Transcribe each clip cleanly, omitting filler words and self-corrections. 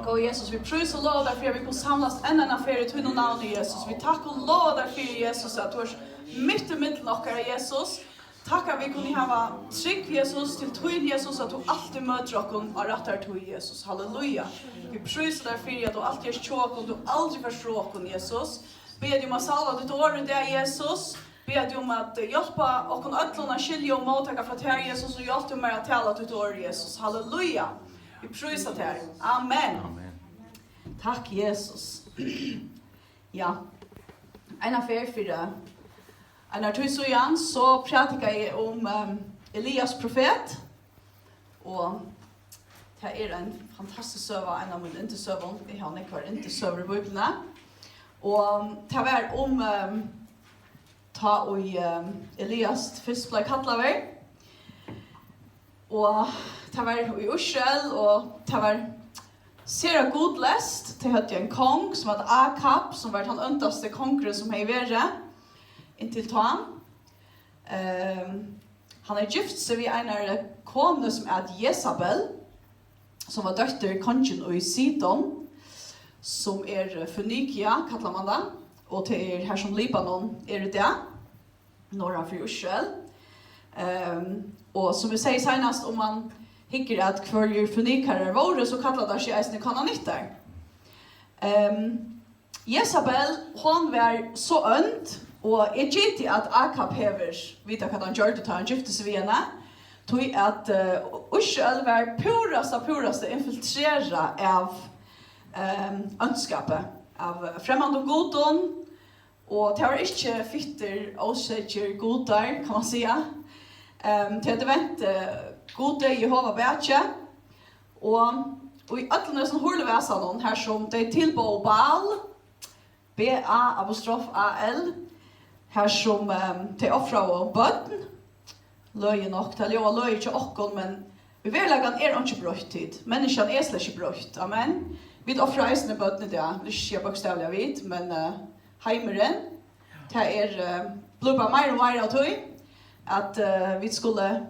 Gå Jesus, vi prøver og lov deg for vi kan samles enda en affære til noen navn i Jesus. Vi takker og lov deg for Jesus at du er midt i midten av Jesus. Takk at vi kunne ha trygg Jesus til tog Jesus at du alltid møter oss og retter tog Jesus. Halleluja. Vi prøver deg for at du alltid er tjåk og du aldri forstår oss Jesus. Be deg om å salve ditt år i det Jesus. Be deg om at hjelpe oss ødlene skilje og mottaker fra til Jesus og hjelpe meg å tale ditt år Jesus. Halleluja. Vi prøver deg. Amen. Takk Jesus. Ja. En affær for det. En tog så igjen, så prater jeg om Elias profet. Og det er en fantastisk søve, en av mine intersøvene. Jeg har ikke vært intersøver i Bibelene. Og det var om ta og Elias først ble kattlet over. Og det var i Israel, og det var sera godlest. Det hadde en kong som hadde Akab, som var den øntaste kongren som har vært. Inntil han. Han er gift seg ved en kone som Jezabel, som var døtter kongen i Sidon, som Fønikia, kallar man det, og til her som Libanon det, norra for Israel. Og som vi sier senest, om man hikker at hver Fønikere våre, så kallar det seg eisne kananitter. Jezabel, hon var så ønt, og jeg gikk at Akab hever, vite hva han gjør det til han gifte seg ved henne, tog at Israel var puraste infiltreret av ønskapet, av fremmede og godon, og det var ikke fitter og sikker godar, kan man si. Til det vent gode Jehova Bætje, og i øtlene som horleveser her som de tilbå Baal, B-A-A-L, her som de offrer og bøtten, løye nok, det er løye ikke åkken, men vi vil lage ikke brøtt tid. Menneskene slett ikke brøtt, amen. Vi offrer eisene bøttene der, det er ikke bokstavlig vidt, men heimeren, det blubber mer og mer av tog, at vi skulle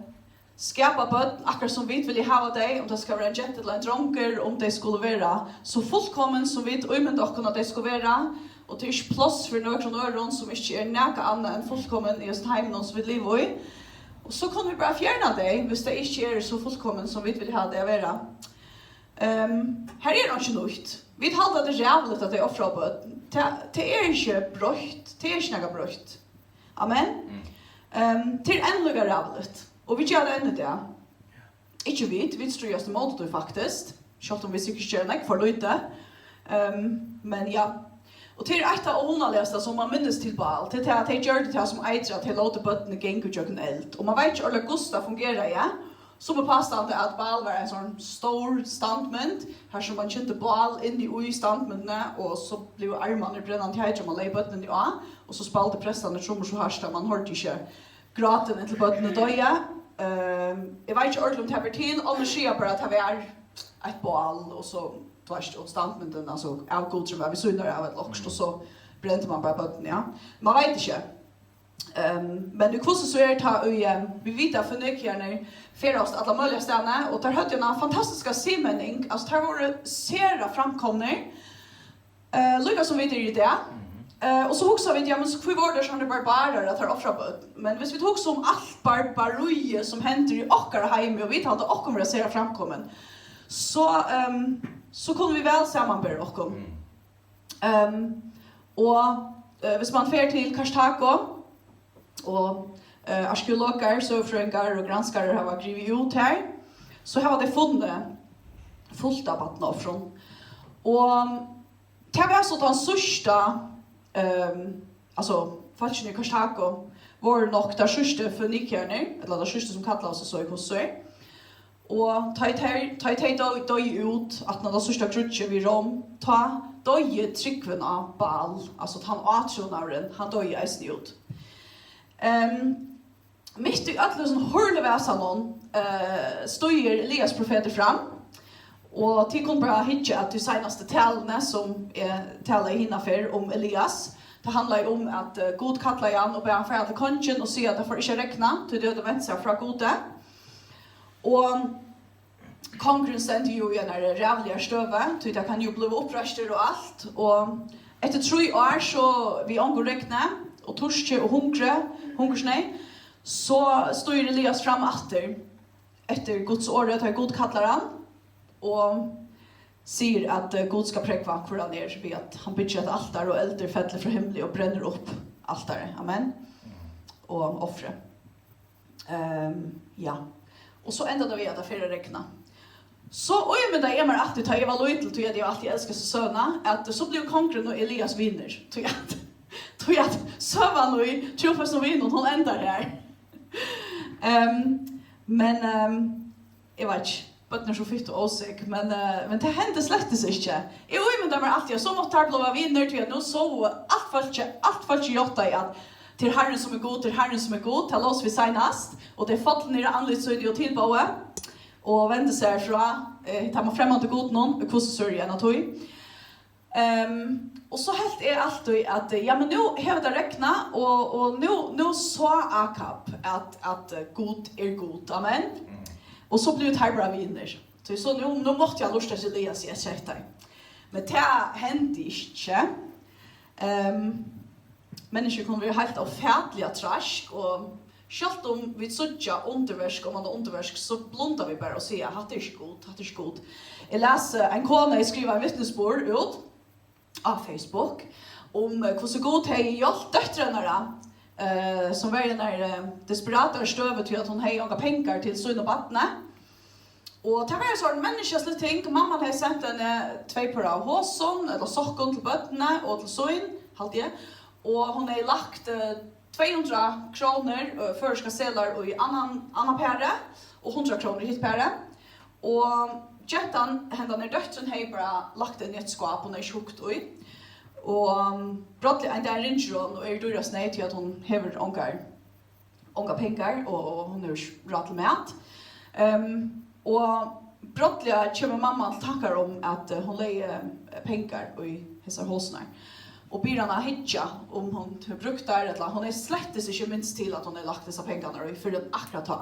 skapa bøtten, akkurat som vi ville ha det, om det skal være en jent eller en dronker, om det skulle være så fullkommen som vi umynde okken at det skulle være, og det er ikke plass for noen øren som ikke nækka annet enn fullkommen i oss heimen som vi lever i. Og så kan vi bare fjerne det, hvis det ikke så fullkommen som vi vil ha det å være. Her det ikke noe. Vi halter det rævlig at det offrer på. Det ikke brøtt. Det ikke noe brøtt. Amen. Det endelig rævlig. Og vi gjør det enda det. Ikke vi tror oss til måte faktisk. Selv om vi sikkert gjør det ikke for lite. Men ja. Og det et av underligste som man minnes til Baal, det at de gjør det til som eitre at de låter bøttene gjenge ut jøkken eld. Og man vet ikke hvordan Gustav fungerer, ja. Så med påstående at Baal var en sånn stor standmynd, her som man kjente Baal inn i standmyndene, og så ble armene brennende til heitre, man leier bøttene i A, og så spalte prestene trommer så hørst, man hørte ikke gråten til bøttene døye. Jeg vet ikke ordentlig om det her til, alle sier bare at det var et Baal, og så tvärst och standmynden, alltså avgod var vi sunnar av ett lockst och så brände man bara bötten, ja. Man vet inte. Men nu kvosse så det här vi vet att förnyckjarna ferast alla möjliga ställen och där hade jag en fantastiska simmening, alltså där var det sera framkomner. Lucas som vet i det. Och så också vet jag men så kvar var det som det barbarer att ha offra bött. Men hvis vi tog som allt barbaroje som händer i okkar heim och vi hade och kommer sera framkommen. Så kunde vi väl sammanbära oss. Och hvis man fer till Karstako och arkeologer, söfrängar och granskare har skrivit ut här, så har det funnit fullt av vattenoffren. Och det var så den sista, alltså faktiskt i Karstako var nog där sista förnyckjarna, eller det sista som kallas så i Kossö. Og ta døy ut at når det sørste krutje vi rom, ta døy tryggven av Baal, altså han atronaren, han døy eisen ut. Mitt i alle sånn hørlevesanon støyer Elias profeter fram, og til kunne bare hitje at de senaste talene som taler hinnafer om Elias, det handler om at God kattler igjen og ber han ferdig til kongen og sier at det får ikke rekna til døde mennesker fra gode. Og Konkurren stendte jo i en rævliga støve, så det kan jo bli opprøster og alt. Og etter 3 år så vi omgår rekne, og torske og hungersnei, så står Elias fram etter Guds året, tar God kallar han, og sier at God skal prekva hvor han ved at han bygger et altar og elder fettler fra himmelig og brenner opp altaret. Amen. Og offre. Ja. Og så enda det vi at det fyrre rekna. Så, men det er meg alltid, jeg var lojt til at jeg alltid elsker søna, at så blir konkurren og Elias vinner. Tog at søvann og trofast og vinner, hun ender her. Men jeg vet ikke, bøttene så fyrt og åsik, men det hendte slettes ikke. Jeg umynda meg alltid, så måtte jeg blåa vinner til at nå så alt folk gjotta i at til Herren som er god, til Herren som er god, til oss vi senast, og det er fått nere anledning og tilbåe, og vende seg fra, tar man fremmede god noen, og hvordan sørger en av tog. Og så helt er alltid at, ja, men nå har det rekna, og nå så Akab at god er god, amen. Og så blir det her bra vinner. Så nå måtte jeg lust til Elias i et kjekter. Men det hendte ikke. Mennesker kommer være helt avfætlige trask, og selv om vi søtter underversk, om man er underversk, så blundar vi bare og sier, hatt er ikke god, hatt er ikke god. Jeg leser en kone, jeg skriver en vittnesbord ut av Facebook, om hvordan god har gjort døtrene som var i den desperatare støvet til at hun har gjort penger til sønn og battene. Og det var en sånn menneskeslig ting. Mamma har sendt henne 2 par av håsen, eller sokken til bøttene og til sønn, halvt jeg. Og hun har lagt 200 kroner førske seler i annan pære, og 100 kroner i hitt pære. Og Jettan, hendan døtteren, har bare lagt en nytt skap, hun er ikke hukt ui. Og brottelig en der ringer hun, og dyrast nei til at hun hever ongar penger, og hun er ikke bra til mat. Og brottelig kommer mamma til tankar om at hun leier penger i hessar hosene. Og byrarna hitja om hun har brukt der, eller hun er slettes ikke minst til at hun har lagt disse pengene og for den akkurat ta.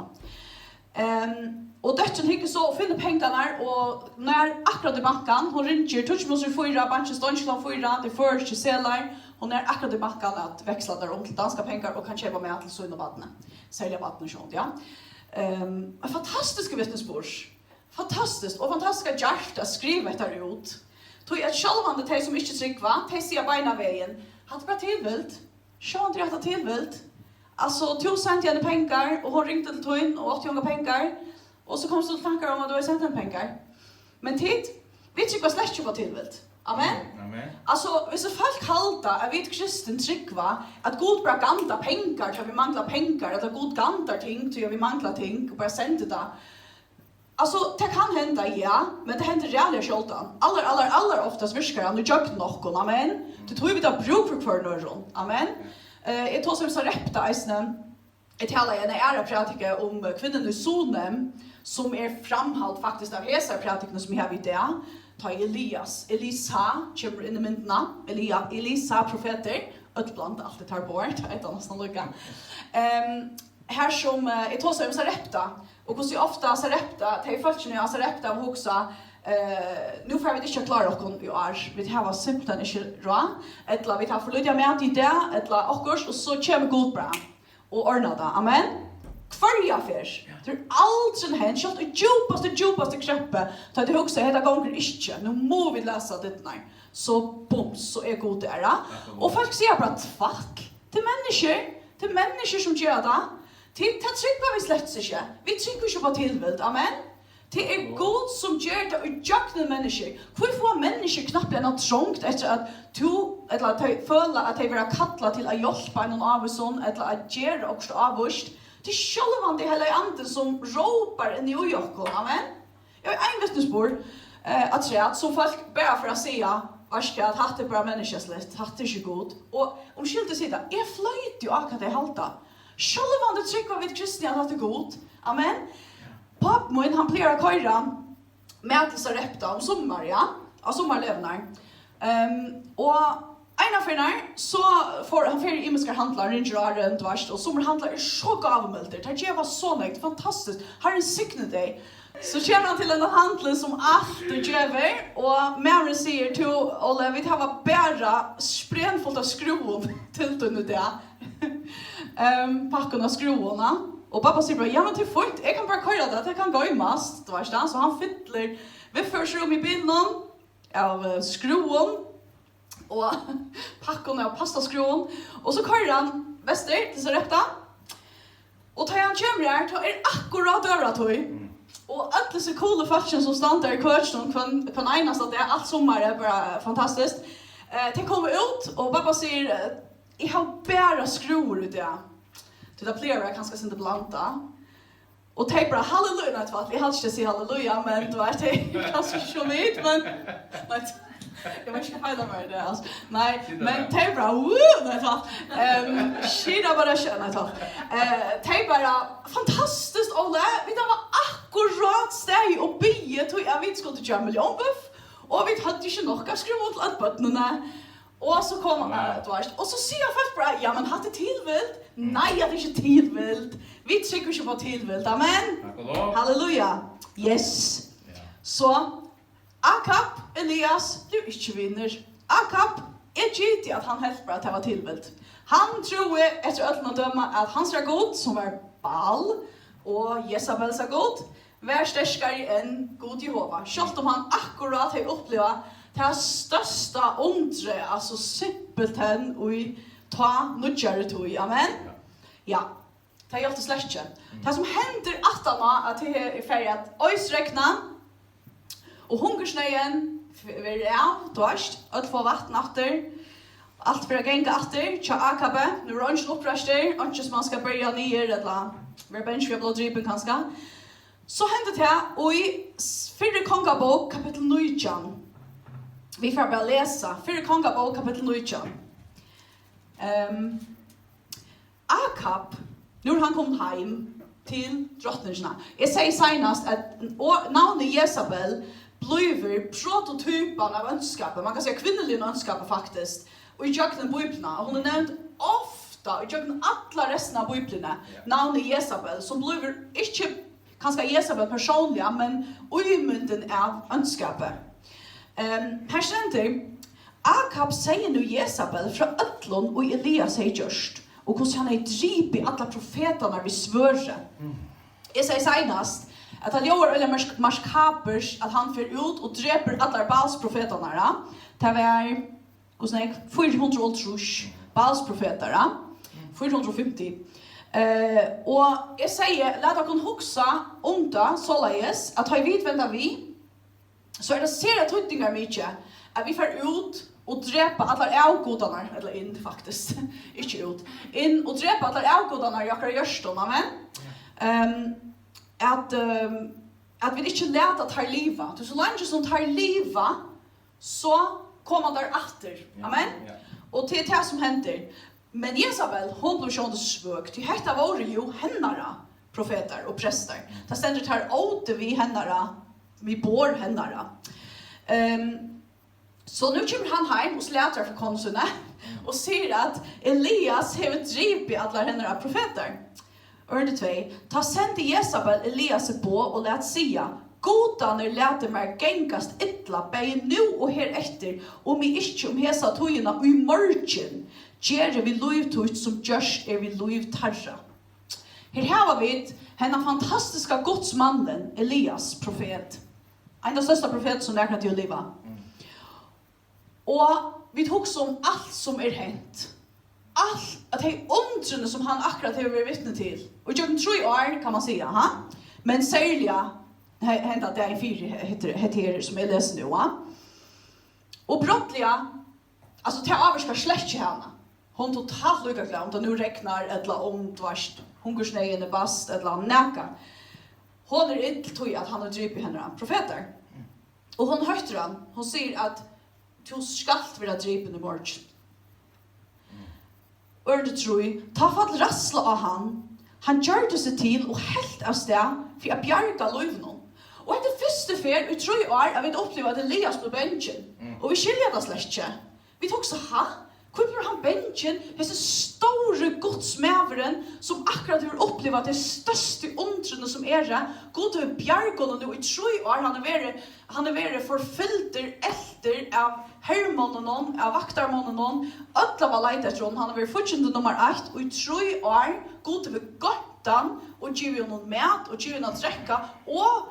Og døtten hikker så å finne pengene, og når akkurat i banken, hun ringer, tutsmåser 4, banken stånskland 4, det får ikke seler, hun er akkurat i banken at veksla der om til danska penger og kan kjøpe med til sønn og badene, særlig badene og sånt, ja. Fantastiske vittnesbord, fantastisk, og fantastiske hjertet skriver etter ut. Tog at självande de som ikke tryggva, de sier beina veien, hadde bare tilvilt, sjån til at det tilvilt. Altså, 2 sendte henne penger, og hun ringte til tøyen, og 80 unge penger, og så kom det til tankar om at du har sendt henne penger. Men tid, vi tryggva slett ikke på tilvilt. Amen? Amen. Altså, hvis folk halda, at vi kristen tryggva, at God bare gandar penger til vi manglar penger, at God gandar ting til vi manglar ting, og bare sender det. Alltså, det kan hända, ja, men det händer reellt självt. Allra oftast viskar han, du gör något, amen. Det tror vi da bruk för någon, amen. Jag tar som repta eisne, jag talar en ära pratika om kvinnan i sonen, som framhållt faktiskt av hesa pratikerna som jag har vid det. Ta Elisa, kommer in i myndena, Elisa profeter, utblant allt det tar bort, ett annat nästan lycka. Här som, jag tar som repta, och hur ofta Sarepta, det är följande av Sarepta av Hoxa, nu får vi inte klara oss i år. Vi har simpelthen inte råd. Eller vi tar förlöjda med i det, eller okurs, och så kommer god bra. Och ordna det. Amen. Kvarja fyrs. Det är allt som händer. Kjalt det djupaste kreppet. Så det Hoxa heter gånger inte. Nu må vi läsa det när. Så bums, så är god det. Och folk säger bara fuck. Det är människor som gör det. Det trykker vi slett ikke. Vi trykker ikke på tilvild, amen. Det er God som gjør det og jakner mennesker. Hvorfor har mennesker knappt enn trångt etter at eller at de føler at de vil ha kattlet til å hjelpe noen av oss, eller at gjøre også avvist. Det er sjølvande hele andre som råper inn i ujokken, amen. Jeg har en vittnesbord at som folk bare for å si at hatt er bra menneskeslitt, hatt er ikke god. Og om skyldig sier jeg fløyt jo akkurat jeg halta. Självande trycker vi kristna att det är god. Amen. Pappa han blir köra med till Sarepta om sommar, ja. Av sommarlevnar. Och en av förnar så får han för imiska handlar ringer runt vart och sommarhandlar är så gavmilder. Det var så nöjt, fantastiskt. Har en signat dig. Så kommer han till en handel som allt och göver och Mary säger till Olle, vi tar bara sprännfullt av skruven till nu det. Packen av skruvorna. Och pappa säger bara, ja men till fort, jag kan bara köra det kan gå i mast. Så han fyller vi först rum i bilen av skruven och packen av pastaskruven. Och så kör han väster till så rätta. Och tar han kommer här, tar akkurat dörra tog. Och alla så coola fashion som stannar i körston på en enaste att det är allt sommar är bara fantastiskt. Det kommer ut och pappa säger jag har bara skruvor ut det. Till det blir jag kanske inte blanta. Och det är bara halleluja när jag hade inte säga halleluja men det var det kanske så vitt men jag vet inte fejla mig det alltså. Nej, men det är bara nej skida bara känna så. Det är bara fantastiskt Olle. Vi var akkurat steg och bygge tog jag vet skulle göra miljonbuff och vi hade inte nog att skriva åt allt och så kom och så ser jag först bara ja men hade tillvilt. Nej, jag är inte tillvilt. Vi tycker inte på tillvilt. Amen. Halleluja. Yes. Så Akab, Elias, du inte vinner. Akab är gitt att han helt bara att det var tillvilt. Han tror efter öllna döma att hans är god som är Baal och Jezabel är god. Vär stärskare än god Jehova. Självt om han akkurat har upplevt det största undre, alltså simpelthen och ta nudjare tog. Amen. Ja. Det är alltid släckte. Det som händer att det är färgat öjsräkna och hungersnöjen är av, dörst, att få vatten efter, allt för att gänga efter, tja akabe, nu är det uppröster, inte som man ska börja ner, eller vi bench vi har drippen kanske. Så händer det, och i 4 Kongabok, kapitel 19, vi får bara läsa, 4 Kongabok, kapitel 19. Akab, nu han kom hem till drottningarna. Jag säger senast att navnet Jezabel blir prototypen av önskapen. Man kan säga kvinnliga önskapen faktiskt. Och i jöknen biblarna. Hon är nämnt ofta i jöknen alla resten av biblarna. Navnet Jezabel som blir inte kanske Jezabel personliga men umynden av önskapen. Här ständer Akab säger nu Jezabel från Ötlon och Elias säger just. Och hur han är dripig alla profeterna vid svörre. Jag säger senast att han gör eller marskapers att han för ut och dräper alla Baals profeterna. Det var hur snäck 400 ultrus Baals profeter. 450. Och jag säger låt oss huxa om det således att har vi vända vi så är det ser att tuttingar mycket att vi får ut och dräpa alla avgodarna eller in faktiskt inte ut in och dräpa alla avgodarna jag kan görston amen att vi inte låta tar liva så länge som tar liva så kommer där åter amen och det är det som händer men Jezabel hon blev sjön svåg till detta var ju hennara profeter och präster det ständer tar åter vi hennara vi bor hennara så nu kommer han hem och slätar för konsunet och ser att Elias har drivit alla hennes profeter. Ord 2. Ta sen till Jezabel Elias på och lät säga godaner läter mig gängast ettla bäj nu och här efter och mi inte om hesa tojorna i morgen ger vi lojtut som just är vi lojtarra. Här har vi hennes fantastiska godsmannen Elias profet. En av största profeter som räknar till att leva. Och vi tog om allt som är hänt. Allt, att det är undrande som han akkurat har varit vittne till. Och jag tror 3 år kan man säga. Ha? Men särliga hände att det är en 4 heter som jag läser nu. Ha? Och brottliga, alltså till överska släckte henne. Hon totalt lyckas glad om det nu räknar eller om dvarst hungersnöjen är bast eller näka. Hon är inte tog att han har drivit henne profeter. Och hon hörde han. Hon säger att du skalt vara dripen i morgen. Ord 3. Ta fatt rassla av han gjorde sig till och helt av sted för att bjarga løyvnen. Och det første fer i 3 år jeg vet oppleve at Elias på benchen. Og vi skiljer det slett ikke. Vi tog så Hvorfor han benchen, disse store godsmæveren som akkurat vil oppleve det største undrene som God har bjergående og i 3 år, han er vært forfylter etter av herrmånen, av vaktarmånen, ødla var leit etter han har vært fortjent nummer 1, og i 3 år, God har gått han, og givet noen mat, og givet noen drekka, og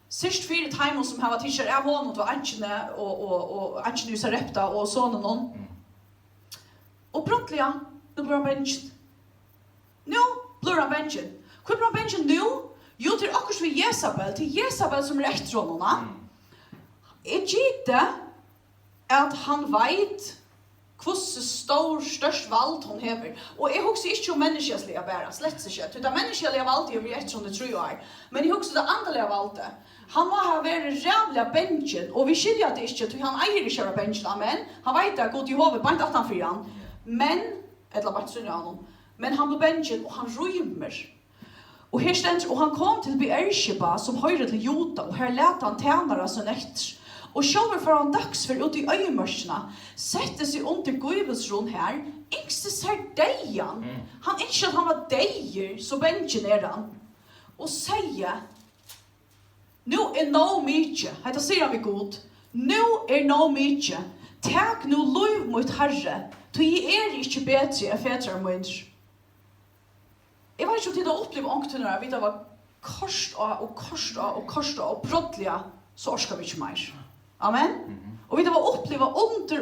sist 4 timer som har vært tidser av hånden til Anchene og Anchene i Sarepta og sånne noen. Og brottelig, nå blir han benchen. Nå blir han benchen. Hvor blir han benchen nå? Jo, til akkurat for Jezabel, til Jezabel som er etter hånden. Jeg gitte at han vet hvordan størst valg hun hever. Og jeg husker ikke om menneskeslige bæra, slett ikke. Det menneskelige valget er vi etter det 3 år. Men jeg husker det andelige valget. Han må ha vært rævlig av benchen, og vi skiljer det ikke, til han eier ikke av benchen, amen. Han vet at God Jehova bare ikke 18 for han. Men, eller bare ikke han, men han ble benchen, og han rymmer. Og her stender, og han kom til Beersheba, som høyre til Jota, og her lette han tjenere som etter. Og selv for han dagsfer ut i øyemørsene, sette seg under gøyvelsron her, yngste ser deian. Han ikke at han var deier, så benchen han. Og sier, nå no mykje, hetta sier han vi god, nå no mykje, tak nå lov mot herre, to jeg ikke bedre enn fedre munner. Jeg vet ikke om til å oppleve ångtunere, vi da var korst og brottlige, så orsker vi ikke mer. Amen. Og vi da var oppleve under,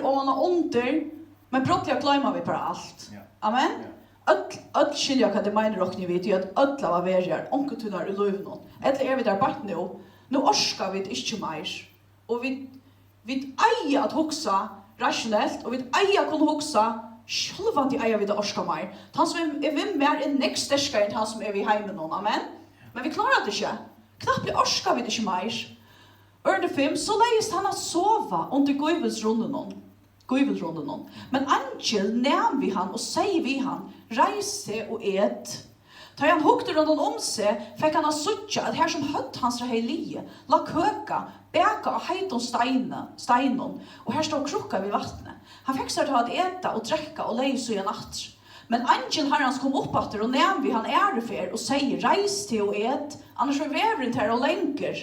men brottlige glemmer vi bare alt. Amen. Öll skilja hva det mener dere vet, at ødla var verger, ångtunere i løvnån. Eller vi der bare nå, nå orsker vi det ikke mer. Og vi eier at hoksa rasjonelt, og vi eier at kunne hoksa sjølvan de eier vi det orsker mer. Han som vi mer enn nek sterskere enn han som vi heimen noen, amen. Men vi klarer det ikke. Knapt vi orsker vi det ikke mer. Ørne 5, så leist han at sova under gøyvelsrunden. Men angel nevn vi han og sier vi han, reise og et. Da han hukte rundt seg, fikk han suttja at her som høtt hans heilige, la køka, beka og heit om steinen, og her stod krukka vid vattnet. Han fikk seg til å ete og drekka og leie så i natt. Men angel herrens kom opp etter og nevn vi han ærefer og sier, reis til og et, annars var veveren til og lenker.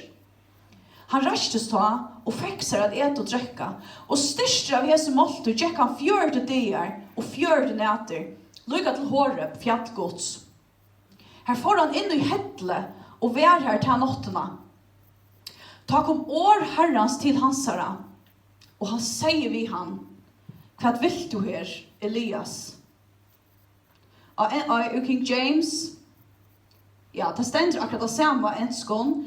Han rastes ta og fikk seg at et og drekka, og styrste av hese målter gikk han 4 dager og 4 nætter, lykka til Horeb, fjallgods. Her får han inn i hedle og vær her til nottene. Ta kom år herrens til hansara, og han sier vi han, hva vil du her, Elias? Og King James, ja, det stender akkurat det samme en skånd,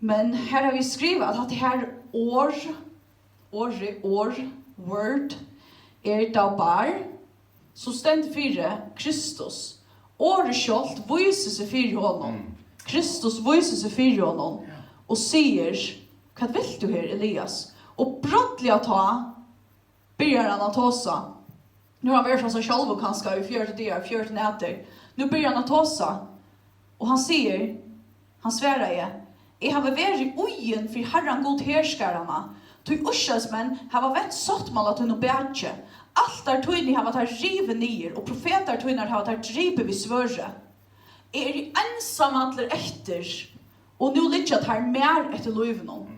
men her har vi skrivet at det her word, dabar, så stender 4 Kristus. Året kjolt viser seg 4 honom. Kristus viser seg 4 honom, og sier, hva vil du her, Elias? Og brottelig å ta, begynner han å ta seg. Nå har han vært fra seg selv og kanskje i 4 dager, 4 nætter. Nå begynner han å ta seg, og han sier, han sverer jeg har vært i ugen for herren god herskarene. Tog urselsmenn har vært sottmålet til noe bedre. Alt der tøyne har vært rivet nyer, og profeter tøyne har vært rivet vid svøre. I ensamhandler etter, og nå ligger jeg her mer etter løven.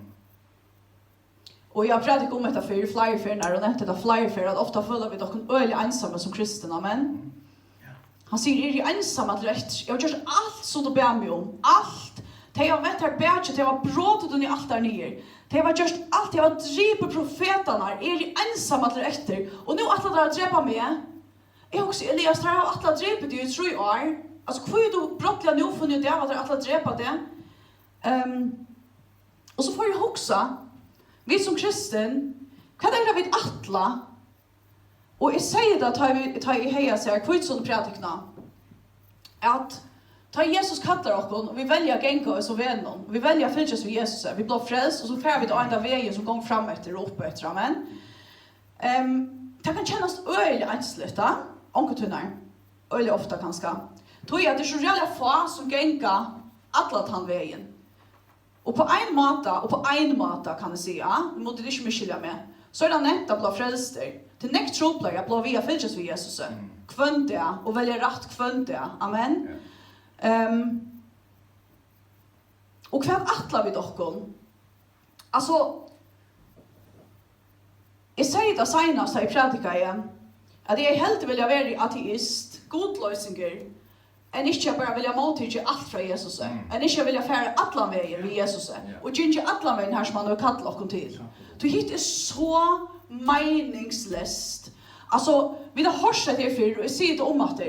Og jeg har pratet om dette for flyerferner, og nevnt dette flyerferner, at ofte føler vi dere øyelig ensomme som kristne, amen. Han sier, i ensamhandler etter, jeg har gjort alt som du ber meg om, alt. De har vært her bedre, de har brådet under alt der nye. De har gjort alt, de har dripet profetene, i ensamme til etter. Og nå at de har drepet meg. Jeg har også, Elias, de har at de har drepet det i 3 år. Altså, hvor er du brottelig nå funnet det, at de har drepet det? Og så får jeg også, vi som kristen, hva er det vi atla? Og jeg sier det, tar jeg heia seg, hvor er det sånn pratikene? At ta Jesus kallar oss, og vi velger å genga oss og venne om. Vi velger å fylke oss ved Jesus. Vi blir frelst, og så får vi til enda veien som går fram etter og opp etter. Amen. Det kan kjennes øyelig ensligt, da. Onketunner. Øyelig ofte, kanskje. Tror jeg at det er så reelle få som genga alle den veien. Og på en måte kan jeg si, ja, det måtte det ikke mye med. Så det nevnt att bli frälster. Till nekt troplar jag blir via fylgjas vid Jesus. Kvöntiga och välja rätt kvöntiga. Amen. Och vad attlar vi dockon? Alltså, jag säger det senast i predika igen, att jag helt vill vara ateist, godlösinger, än inte bara vilja mottaga allt från Jesus, än inte vilja färra alla vägen vid Jesus, och inte alla vägen här som man har kallat oss till. Du hit är så meningslöst. Alltså, vi har hört det för och jag säger det om att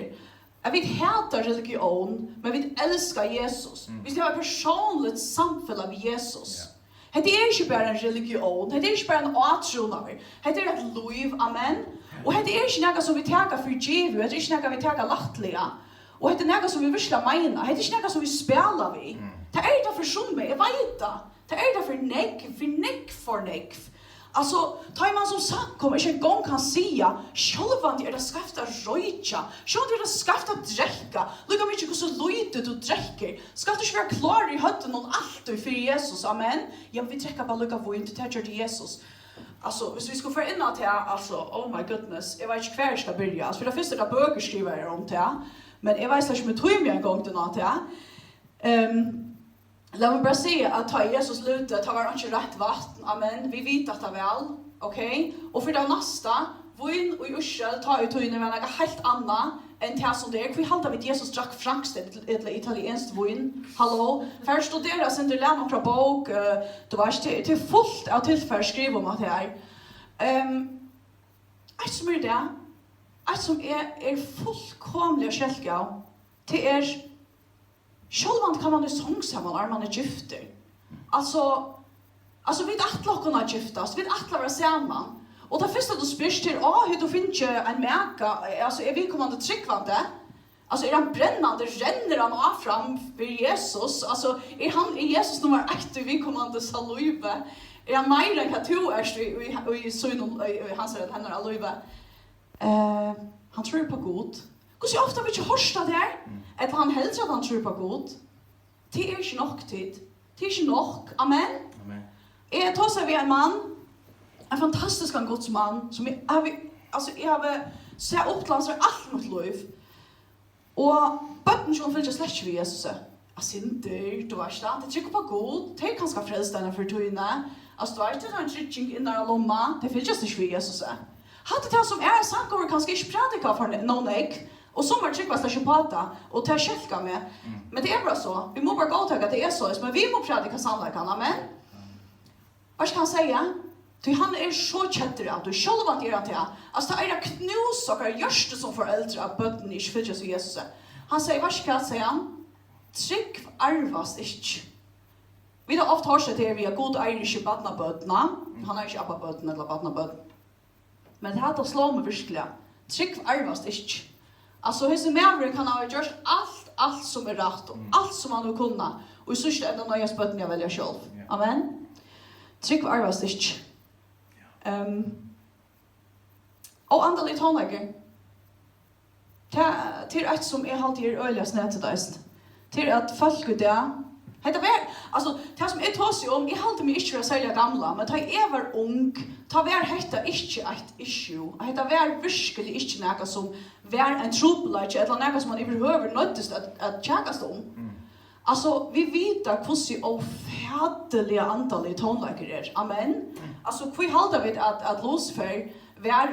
vi hatar religion, men vi älskar Jesus. Vi ska ha ett personligt samfälle med Jesus. Det är inte bara en religion, det är inte bara en åtronare. Det är ett liv, amen. Och det är inte något som vi tar för givet, det är inte något vi tar lattliga. Och det är något som vi vill mena, det är inte något som vi spelar vid. Det är det för som mig, jag vet det. Det är det för negg. Alltså, tar man som sagt kommer inte en gång kan säga självant är det skaft att röjtja, självant är det skaft att dräcka, lika mycket hur så lite du dräcker. Ska du inte vara klar i hötten och allt för Jesus, amen? Ja, vi dräcker bara lika vår inte till Jesus. Alltså, hvis vi ska få in att alltså, oh my goodness, jag vet inte hver jag ska börja. Alltså, för det första böcker skriver jag om det, men jag vet inte med tog mig en gång till något det. Låt mig bara säga att ta Jesus lute, ta var inte rätt vatten, amen, vi vet att det är väl, okej? Och för det nästa, vin och ursel tar ju tog in något helt annat än det som det är. Vi haltar vid Jesus drack frankstedt ett italienskt vin, hallå? För att studera sen du lär några bok, du var till fullt av tillfälle skriva om att det är. Ett som är det, ett som är fullkomliga kälka, det är självant kan man ju sångsamman när man är gifter. Alltså vi attlar kunna giftas, vi attlar vara samman. Och det första du spyrs till, hur du finns en mäka, alltså är vi kommande tryckvande? Alltså är han brännande, ränner han av fram för Jesus? Alltså är Jesus nummer 1 vi kommande salve? Är han mer än katto i synen han säger att han är alve? Han tror på Gud. Hur så ofta vi inte hörsta där? Att han hellre att han tror på Gud. Det är inte nog tid. Det är inte nog. Amen. Jag tar sig vid en man, en fantastisk Guds man, som jag har sett upplands för allt mitt liv. Och bötten som följer släkt vid Jesus. Jag synder, du vet det. Det trycker på Gud. Det är ganska frälsande för tøyne. Alltså, du vet det, en trygging in där lomma. Det följer släkt vid Jesus. Hade det som är sagt går kanske inte predika för någon ägg. Och som har tryckt släkt på det och ta kälka med. Men det är bara så. Vi må bara gå till att det är så. Men vi må predika samverkan. Amen. Vad ska han säga? Han är så kätter att du själv är till. Alltså det är knus och görste som föräldrar att bötten inte fylls av Jesus. Han säger, vad ska han säga? Trygg arvas inte. Vi har ofta hört det vi har god irish i badnabötterna. Han är inte abbabötten eller badnabötten. Men det här slår mig virkelig. Trygg arvas inte. Alltså hos en medbruk kan ha gjort allt som är rätt och allt som han har kunnat. Och i sista ända nöjes bötten jag väljer själv. Amen. Trygg arvas inte. Och andaligt håndlägger. Till ett som är alltid är öliga snättedast. Till att folk ut det. Alltså, det som jag tar sig om, jag halte mig inte för att gamla, men da jeg var ung, da var dette ikke et issue. Det var virkelig ikke noe som var en trobelage, eller noe som man overhøver nødtest at tjekkast om. Alltså, vi vet hvordan ofædelige antallet tonlager er. Amen. Altså, vi halter vid at Lucifer var,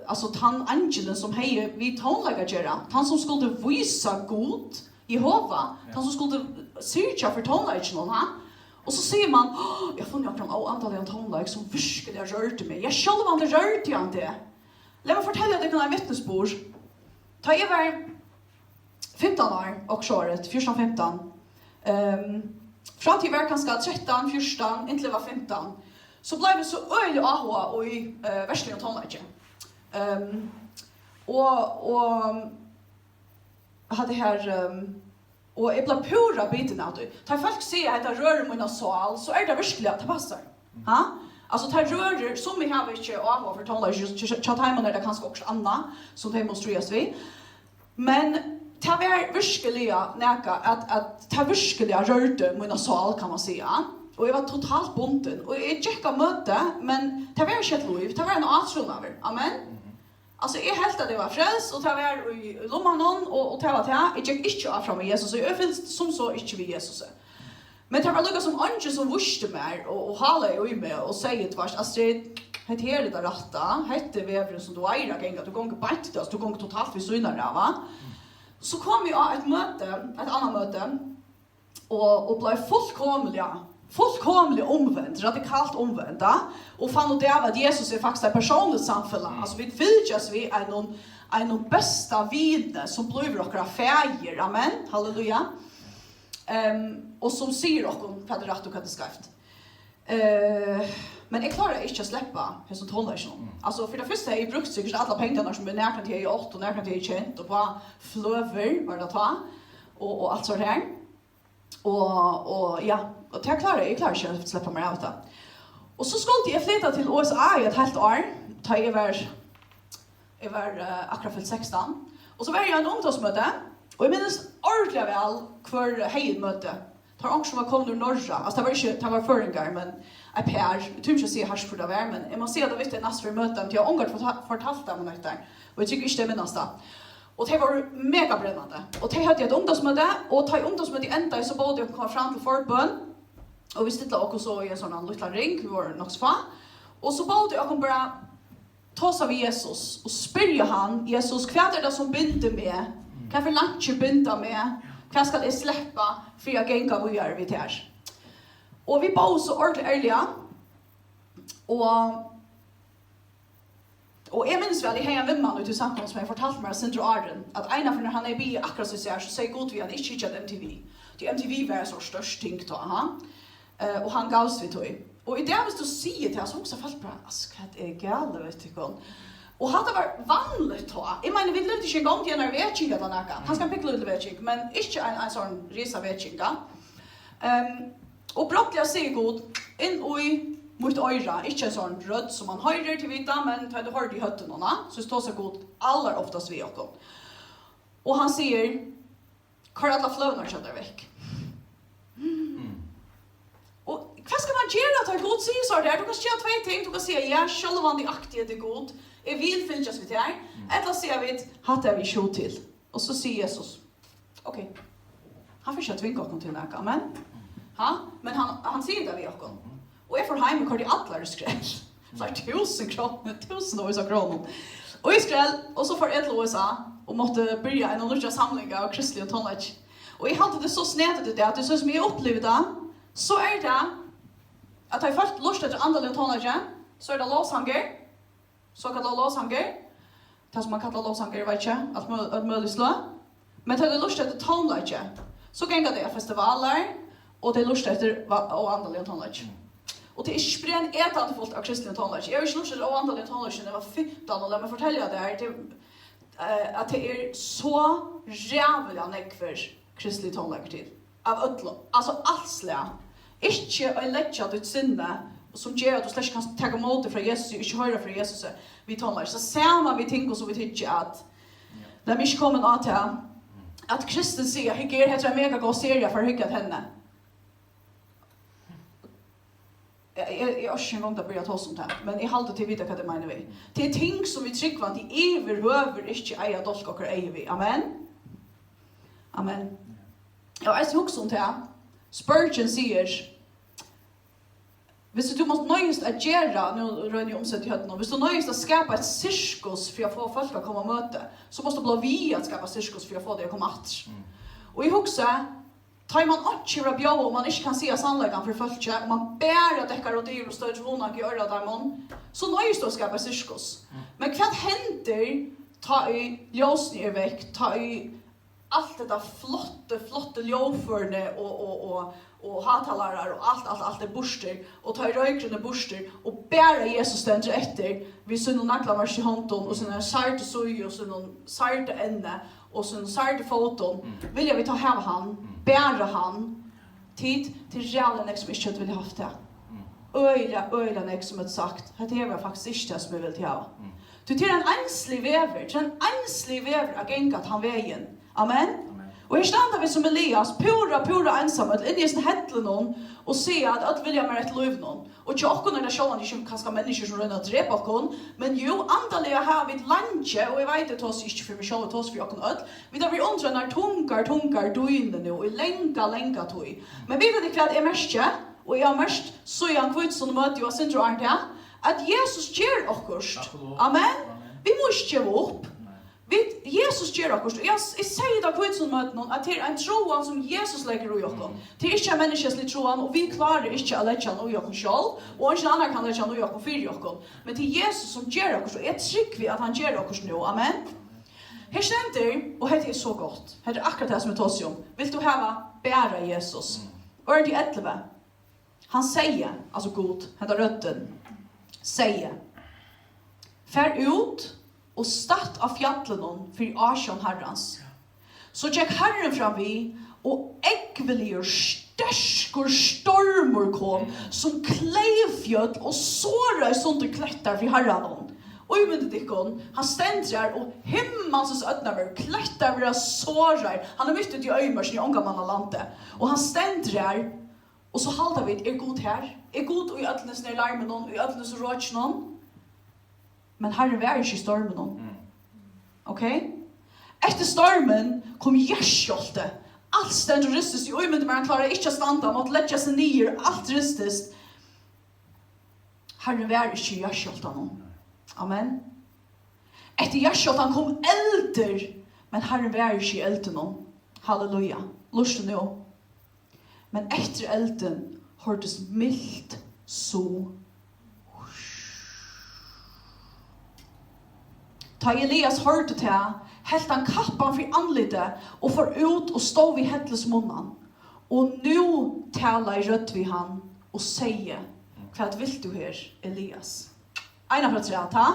altså, han angelen som hei vi tonlager gjøre, han som skulle vise god Jehova, han som skulle syrja för tonlagen, ha? Och så ser man, jag har funnit fram antallet tonlag som virkelig har rørt mig. Jag själv har inte rørt jag inte. Låt mig fortälja dig en vittnesbord. Ta jag var 15 år och året, 14-15. Fram till var kanske 13, 14, inte var 15. Så blev det så öjlig AHA och i värsliga tonlagen. Och hade här och jag blev pura biten av det. Tar folk ser att det rör mina sal så är det verkligen att det passar. Ha? Alltså tar rör som vi har inte av för tonlag just chat time när det kanske också Anna som demonstreras vi. Men det var verkligen näka att det verkligen rörde mina sal kan man säga. Och jag var totalt bunden. Och jag gick av möte, men det var inte ett liv. Det var en avtron av er. Amen. Alltså, jag helt att det var frälst, och det var i lommanon, och det var det. Jag gick inte av fram med Jesus, och jag finns som så inte vid Jesus. Men det var lukka som andre som visste meg, og hala i meg, og sier til hvert, Astrid, hette her litt av ratta, hette veveren som du eier genga, du gonger bært det, du gonger totalt vid søgner av, va? Så kom vi av et annet møte, og ble fullkomlig omvendt, radikalt omvendt, og fann ut av at Jesus faktisk et personligt samfunn. Altså vi fylkjes vi en bästa vidne som blir okra fæger, amen, halleluja. Och som säger också vad det rätt och vad det skräft. Men jag klarar inte att släppa hur som tonlägen. Alltså för det första är jag brukt säkert alla pengarna som är närkant till i 8 och närkant till i 20 och på flöver var det ta och allt sånt här. Och ja, och jag klarar inte att släppa mig av det. Och så skulle jag flytta till USA i ett helt år. Jag var akkurat fyllt 16. Och så var jag en ungdomsmöte. Och jag minns ordentligt väl kvar hejmöte. Tar också som var kommit ur norra. Alltså det var föringar, men jag tror inte jag ser här för det var, men jag måste se att det var nästa för möten. Jag har ångat fortalt dem om det. Och jag tycker inte det minnas det. Och det var mega brännande. Och det hade ett ungdomsmöte, och ta ungdomsmöte i ända så både jag komma fram till förbön. Och vi stillade också så i en sån liten ring, vi var nog så. Och så både jag kom bara tåsa vid Jesus och spyrja han, Jesus, vad är det som binder med? Kan för lunch binda med? Vad ska jag släppa för jag gänga vad gör vi till här? Och vi var så ordentligt ärliga. Och jag minns väl, jag har en vimman ute i samkomst som jag fortalt mig av Sindro Arden, att ena för när han är bi akkurat så säger god vi han inte kikkat MTV. Det MTV var så störst ting då, och han gavs vi tog. Och i det hvis du sier til oss, så falt bra, det er gale, vet du ikke. Og hadde vært vanligt då. Jeg mener, vi levde ikke en gang til en vetjing eller noe. Han skal pikke litt vetjing, men ikke en sånn risa vetjing. Og brottelig sier god, inn i mot øyra, ikke en sånn rød som man høyrer til vita, men tar du hørt i høtten henne, så står seg god aller oftast vi oss. Og han sier, hvor alle fløvner kjøtter vekk. Vad ska man göra att God säger så där? Du kan säga två ting. Du kan säga ja, själva det aktiga det god. Jag vill fyllas vid det här. Eller säger vi att det vi show till. Och så säger Jesus. Okej. Han försöker tvinga oss till näka, amen. Men han säger det vi oss. Och jag får hem och kör i alla skräll. Så 1000 kronor, 1000 år kronor. Och i skräll och så får ett låsa och måste börja en annan samling av kristliga tonlage. Och jag hade det så snett det att det så som jag upplevde så är det att jag först lust efter andra tonlage, så är det låshanger, så kallar låshanger, det som man kallar låshanger, vet jag, att möjligt slå. Men det är lust efter tonlage, så gänga det festivaler, och det är lust efter andra tonlage. Och det är spren ätande fullt av kristna tonlage. Jag vill inte lust efter andra tonlage, det var 15, och låt mig fortälja det här, att det är så jävla nekver kristna tonlage till. Av ödlo, alltså allt slä. Ikke å legge ditt sinne som gjør at du slett kan ta emot det fra Jesus, ikke høre fra Jesus. Vi taler. Så ser man vi ting som vi tykker at det er ikke kommet av til at Kristus sier at hykker heter en mega god serie for å hykke henne. Jeg har ikke en gang til å ta oss om det, men jeg halte til å vite hva det mener vi. Det er ting som vi trykker at de overhøver ikke eier dolk og eier vi. Amen? Amen. Jeg har ikke hukket om det. Spurgeon säger, hvis du måste nöjest att göra, nu rör jag omsett i hötten, hvis du nöjest att skapa ett cirkus för att få folk att komma och möta, så måste du bli vi att skapa cirkus för att få det att komma att. Och i huxa, tar man inte att bjöa och man inte kan se sannläggan för folk, och man bär däckar och dyr och stöd honak i öra där man, så nöjest du att skapa cirkus. Men vad händer, ta i ljósni är väck, ta i allt det där flotte ljoförne och hatalarar och allt är borster och ta i röjgrunna borster och bära Jesus ständer efter vid sin naglamars i hånden och sin sarte soj och sin sarte änne och sin sarte foton vill jag vi ta hem han, bära han tid till jävla som inte vill haft det. Öjla nek som ett sagt att det var faktiskt inte det som jag vill ha. Du till en enslig väver, att gänga att han vägen. Amen. Och här stannar vi som Elias, pura ensam, in i sin hettlen någon och se att allt vilja med ett liv någon. Och tjockon är det själva inte kanske människor som rönnar att drepa kon, men jo, andaliga här vid lanche, och jag vet att oss inte för mig själv, oss för jag öll. Vi där vi undrar tunkar döjnen nu, och länka tog. Men vet ni vad är mest, och jag mest så jag kvitt som möte jag syns och att Jesus ger oss. Amen. Vi måste ge upp. Jesus ger oss. Jag säger det kvitt som möte någon att det är en troan som Jesus lägger i oss. Det är inte en människoslig troan och vi klarar inte att lägga den i oss själv och ingen annan kan lägga den i oss för oss. Men det är Jesus som ger oss och jag tycker att han ger oss nu. Amen. Här ständer, och det är så gott. Det är akkurat det som är oss om. Vill du ha bära Jesus? Ord i 11. Han säger, alltså god, det är rötten, säger. Fär ut och start av fjällen för Asjon Herrans. Så gick Herren fram vi och äggveliga störskor stormor kom som klev fjöld och sårade sånt klättar för Herren. Och i myndighetskon, han ständrar och himmelsens ödnaver klättar våra sårar. Han har mycket i öjmörsen i ångamannalandet. Och han ständrar och så halda vi, god här. God och i ödnes ner larmen och i ödnes och råds någon. Men Herren var inte i stormen någon. Okej? Efter stormen kom gärskjolte. Allt ständer ristes i öjmyndet, men han klarar inte att standa. Måtte lägga sig ner, allt ristes. Herren var inte i gärskjolte någon. Amen. Efter gärskjolten kom elder. Men Herren var inte i elden någon. Halleluja. Lust nu. Men efter elden hördes milt så. Ta Elias hørte til, helt han kappan for anlite, og for ut og stå vid hettles munnen. Og nu talar rødt vi han, og sier, hva vil du her, Elias? Einar fra tre, ta.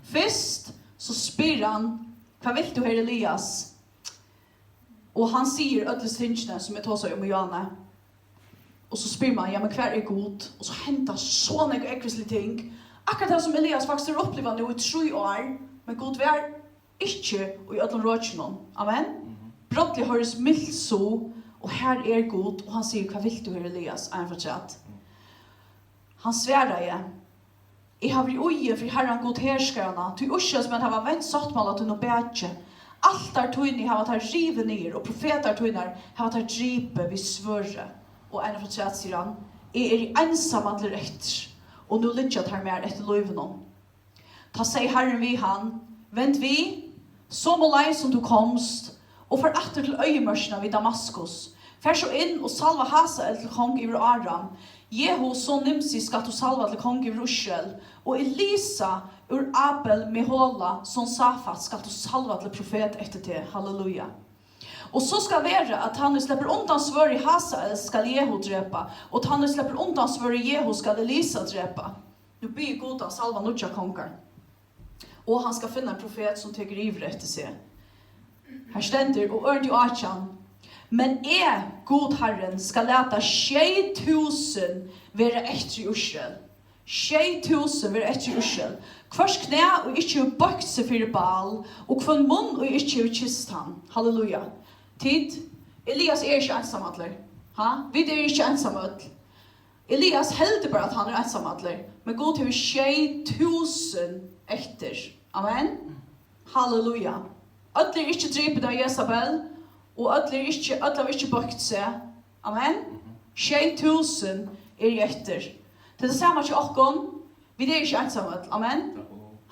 Først så spyr han, hva vil du her, Elias? Og han sier ødles tingene, som jeg tar seg om Johanne. Og så spyr man, ja, men hva er god? Og så hentar sånne ekvislige ting. Akkurat det som Elias faktisk har opplevd nå i 3 år, men god vær ikke og i ødelen rådsjonen. Amen. Brottelig høres mildt så, og her er god, og han sier, hva vil du her, Elias? Er han fortsatt? Han sværer jeg. Jeg har vært ugen for herren god herskarene, til uskjøs, men han var vendt sattmålet til noe bedre. Alt er tøyne har vært rivet ned, og profeter tøyne har vært dripet ved svøre. Og en fortsatt sier han, jeg er ensamhandler etter, og nå lytter jeg mer etter løyven om. Ta seg Herren vi han, vent vi, så må lei som du komst, og for atter til øyemørsene vid Damaskus. Fær så inn og salva Hasael til kong i Aram. Jehu så Nimsi skal du salva til kong i Israel. Og Elisa ur Abel Mehola som Safat skal du salva til profet etter det. Halleluja. Og så skal være at han slipper undan svør i Hasael skal Jehu drepa, og at han slipper undan svør i Jehu skal Elisa drepa. Nu blir god av salva nudja konger. Og han skal finne en profet som teker ivre etter seg. Her stender, og ørn jo atjan. Men god Herren, skal leta 6.000 være etter i Israel. 6.000 være etter i Israel. Hvers knæ og ikke bøkt seg for bal, og hver munn og ikke kist han. Halleluja. Tid, Elias er ikke ensamadler. Vi er ikke ensamadler. Elias helder bare at han er ensamadler. Men god til 6.000 etter. Amen. Halleluja. Ødler ikke dripet av Jezabel, og ødler ikke bøkt seg. Amen. 6.000 er etter. Det er det samme til åkken. Vi er ikke ensamhet. Amen.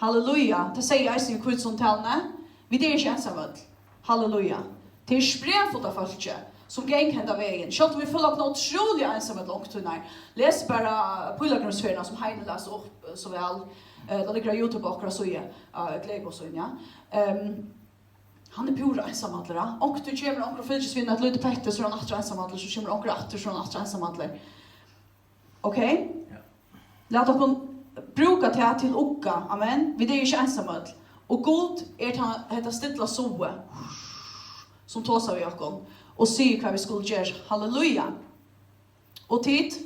Halleluja. Det sier jeg som kvitt som talene. Vi er ikke ensamhet. Halleluja. Det er sprefullt av folket som geng henda veien. Selv om vi følger noe utrolig ensamhet langt unna. Les bare Pøylagrunnsferien som Heine leser opp så vel. Det ligger YouTube akkurat så jeg gleder på sånn, ja. Han er pura ensamhandlere. Og du kommer onker og fylkesvinner at lytte petter så er han atre ensamhandler, så kommer onker atter så er han atre ensamhandler. Ok? La dere bruka til ukka, amen. Vi er ikke ensamhandler. Og god heter stilla soe, som tåser vi okken, og sier hva vi skulle gjøre. Halleluja. Og tid,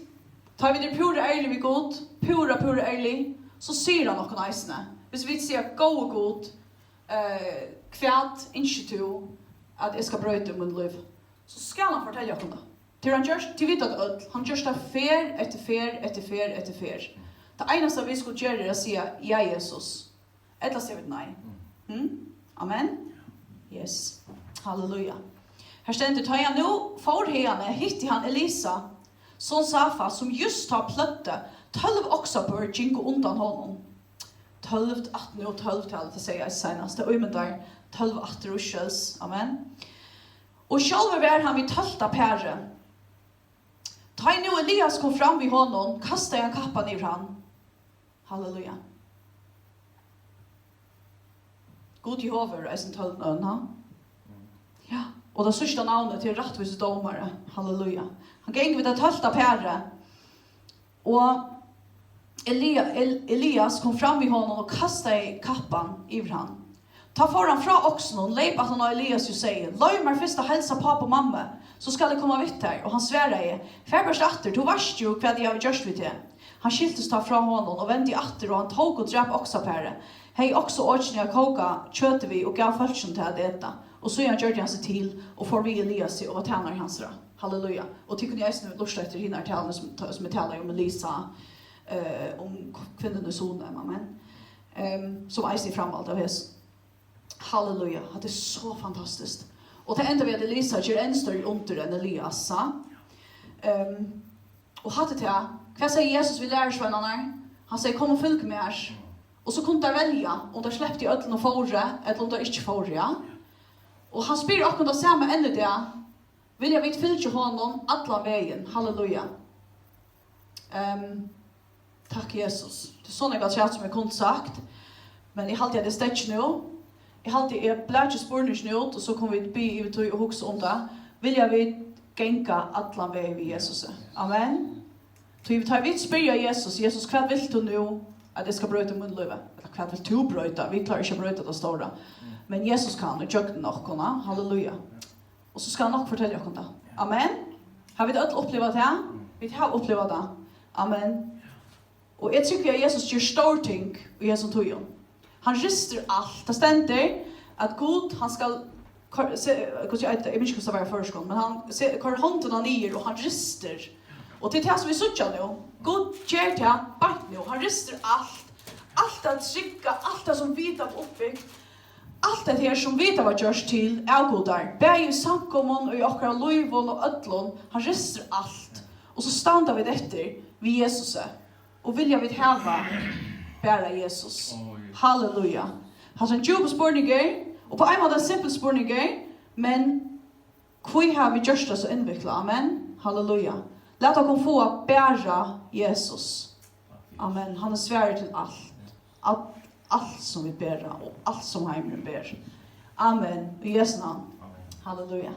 tar vi det pura ærlig vi god, pura ærlig, så sier han noen eisene. Hvis vi sier gå og god, kvært, ikke to, at jeg skal brøyte min liv, så skal han fortelle oss det. Til han gjør, til vidt at han gjør det fer etter fer etter fer etter fer. Det eneste vi skulle gjøre er å si, ja, Jesus. Ellers sier vi nei. Amen? Yes. Halleluja. Her stender tar jeg nå, for henne, hittir han Elisa, som Safa, som just har pløtte, 12 också på Jinko undan honom. 12, 18 og 12-tallet, det sier jeg senest. Det er der 12, 18 rushels. Amen. Og selv var han vid 12 pære. Ta nu Elias kom fram vid honom, kastet han kappan i han. Halleluja. God Jehover er sin 12 øyne. Ja. Og det sørste navnet til rettvise domare. Halleluja. Han gikk vid det 12 pære. Og Elias kom fram vid honom og kastet kappan i han. Ta foran fra oksen og leip at han og Elias jo sier, «Løy meg først å hälsa pappa og mamma, så skal jeg komme vidt her.» Og han sverre i, «Færbers atter, du varst jo hva jeg har gjørst vidt til.» Han skiltes ta fra honom og vendte i atter, og han tog og drep oksapære. Hei også årsene jeg koka, kjøte vi og gav følelsen til å dette. Og så han gjør han seg til, og får vi Elias og var tjener hans ra. Halleluja. Og til kunne jeg snu lust etter henne talene som jeg taler om Elisa, om kvinnerne sone, amen. Som eisen i framvalgt av hess. Halleluja, det er så fantastisk. Og til enda ved at Elisa gjør en større under enn Elias sa. Og hadde til, hva sier Jesus vi lærer svennerne? Han sier, kom og følg med her. Og så kunne de velge om de släppte i ødelen og fore, eller om de ikke fore, ja. Og han spyr akkurat det samme enda det. Vil jeg vidt fylke honom alle veien. Halleluja. Takk Jesus. Det er sånn jeg har som jeg kunne sagt. Men jeg halte det stedt nå. Jeg ble ikke spørsmål nå, og så kom vi by i tog og hukse om det. Vil jeg vidt genka alle veien ved Jesus. Amen. Så vi tar vidt spyr Jesus. Jesus, hva vil du nå at jeg skal brøyte munnløyve? Hva vil du brøyte? Vi klarer ikke brøyte det store. Men Jesus kan, og gjør det nok. Halleluja. Og så skal han nok fortelle oss det. Amen. Har vi det opplevd det? Vi har opplevd det. Amen. Og jeg tror at Jesus gjør store ting i Jesus tog. Han rister alt. Det stender at Gud, han skal, jeg vet ikke hvordan det var først, men han kører håndene ned, og han rister. Og til det som vi sier nå, Gud gjør det bare nå. Han rister alt. Alt det trygge, alt det som vi har oppbyggt. Allt det här som vi var gjort till är godar. Bär i samkommun och i åkra lojvån och ödlån. Han rister allt. Och så stannar vi efter vid Jesus. Och vill jag vid häva bära Jesus. Halleluja. Han har en djup spårningar. Och på en måte en simpel spårningar. Men hur har vi gjort det så invecklat? Amen. Halleluja. Låt oss få bära Jesus. Amen. Han är svär till allt. Allt som vi ber och allt som heimen ber. Amen. I Jesu namn. Halleluja.